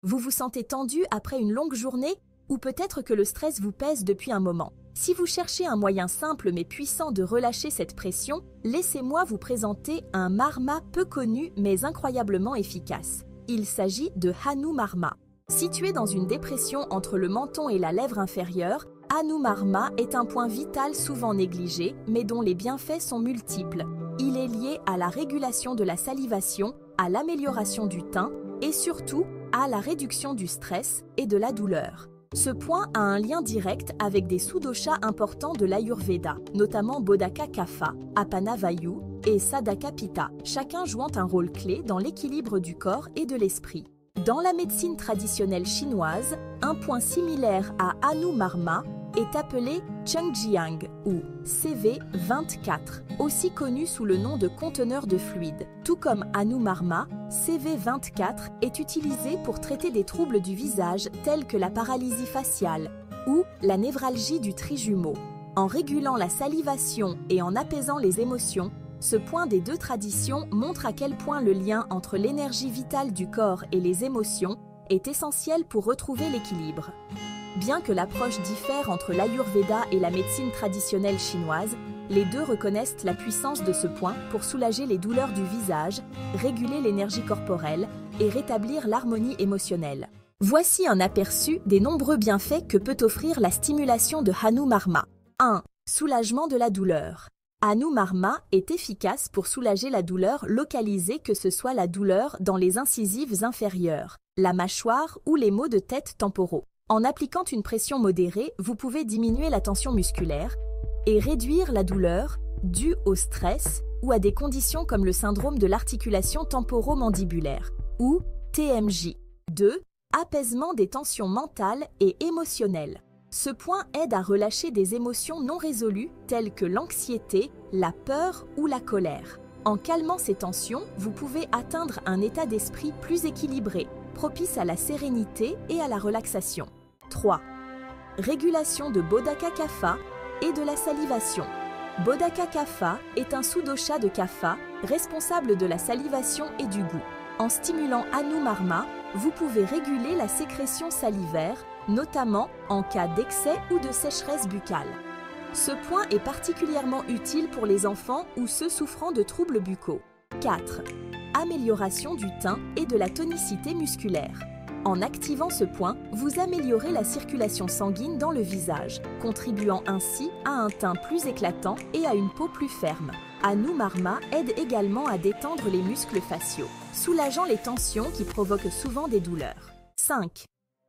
Vous vous sentez tendu après une longue journée ou peut-être que le stress vous pèse depuis un moment. Si vous cherchez un moyen simple mais puissant de relâcher cette pression, laissez-moi vous présenter un marma peu connu mais incroyablement efficace. Il s'agit de Hanu Marma. Situé dans une dépression entre le menton et la lèvre inférieure, Hanu Marma est un point vital souvent négligé mais dont les bienfaits sont multiples. Il est lié à la régulation de la salivation, à l'amélioration du teint et surtout à la réduction du stress et de la douleur. Ce point a un lien direct avec des sous-doshas importants de l'Ayurveda, notamment Bodhaka Kapha, Apana Vayu et Sadaka Pitta, chacun jouant un rôle clé dans l'équilibre du corps et de l'esprit. Dans la médecine traditionnelle chinoise, un point similaire à Hanu Marma est appelé Chengjiang ou CV24, aussi connu sous le nom de conteneur de fluide. Tout comme Hanu Marma, CV24 est utilisé pour traiter des troubles du visage tels que la paralysie faciale ou la névralgie du trijumeau. En régulant la salivation et en apaisant les émotions, ce point des deux traditions montre à quel point le lien entre l'énergie vitale du corps et les émotions est essentiel pour retrouver l'équilibre. Bien que l'approche diffère entre l'Ayurveda et la médecine traditionnelle chinoise, les deux reconnaissent la puissance de ce point pour soulager les douleurs du visage, réguler l'énergie corporelle et rétablir l'harmonie émotionnelle. Voici un aperçu des nombreux bienfaits que peut offrir la stimulation de Hanu Marma. 1. Soulagement de la douleur. Hanu Marma est efficace pour soulager la douleur localisée, que ce soit la douleur dans les incisives inférieures, la mâchoire ou les maux de tête temporaux. En appliquant une pression modérée, vous pouvez diminuer la tension musculaire et réduire la douleur due au stress ou à des conditions comme le syndrome de l'articulation temporomandibulaire ou TMJ. 2. Apaisement des tensions mentales et émotionnelles. Ce point aide à relâcher des émotions non résolues telles que l'anxiété, la peur ou la colère. En calmant ces tensions, vous pouvez atteindre un état d'esprit plus équilibré, propice à la sérénité et à la relaxation. 3. Régulation de Bodhaka Kapha et de la salivation. Bodhaka Kapha est un sous-dosha de Kapha, responsable de la salivation et du goût. En stimulant Hanu Marma, vous pouvez réguler la sécrétion salivaire, notamment en cas d'excès ou de sécheresse buccale. Ce point est particulièrement utile pour les enfants ou ceux souffrant de troubles buccaux. 4. Amélioration du teint et de la tonicité musculaire. En activant ce point, vous améliorez la circulation sanguine dans le visage, contribuant ainsi à un teint plus éclatant et à une peau plus ferme. Hanu Marma aide également à détendre les muscles faciaux, soulageant les tensions qui provoquent souvent des douleurs. 5.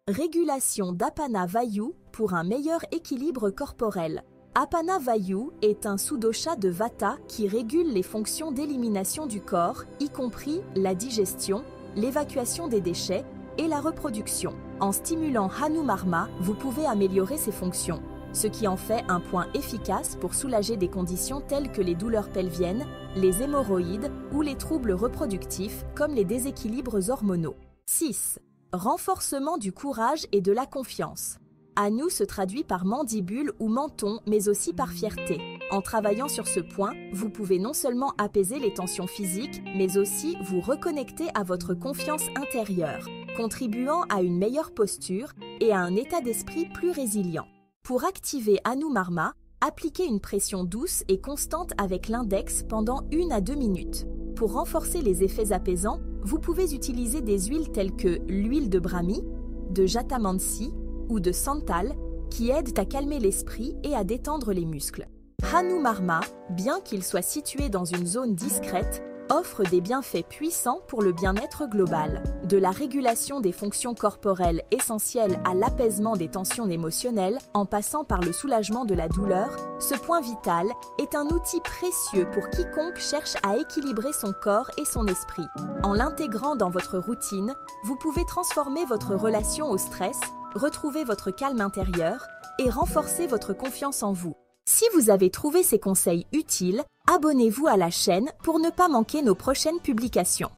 Régulation d'Apana Vayu pour un meilleur équilibre corporel. Apana Vayu est un sous-dosha de Vata qui régule les fonctions d'élimination du corps, y compris la digestion, l'évacuation des déchets et la reproduction. En stimulant Hanu Marma, vous pouvez améliorer ces fonctions, ce qui en fait un point efficace pour soulager des conditions telles que les douleurs pelviennes, les hémorroïdes ou les troubles reproductifs comme les déséquilibres hormonaux. 6. Renforcement du courage et de la confiance. Hanu se traduit par mandibule ou menton, mais aussi par fierté. En travaillant sur ce point, vous pouvez non seulement apaiser les tensions physiques, mais aussi vous reconnecter à votre confiance intérieure, contribuant à une meilleure posture et à un état d'esprit plus résilient. Pour activer Hanu Marma, appliquez une pression douce et constante avec l'index pendant 1 à 2 minutes. Pour renforcer les effets apaisants, vous pouvez utiliser des huiles telles que l'huile de Brahmi, de Jatamansi ou de Santal qui aident à calmer l'esprit et à détendre les muscles. Hanu Marma, bien qu'il soit situé dans une zone discrète, offre des bienfaits puissants pour le bien-être global. De la régulation des fonctions corporelles essentielles à l'apaisement des tensions émotionnelles, en passant par le soulagement de la douleur, ce point vital est un outil précieux pour quiconque cherche à équilibrer son corps et son esprit. En l'intégrant dans votre routine, vous pouvez transformer votre relation au stress, retrouver votre calme intérieur et renforcer votre confiance en vous. Si vous avez trouvé ces conseils utiles, abonnez-vous à la chaîne pour ne pas manquer nos prochaines publications.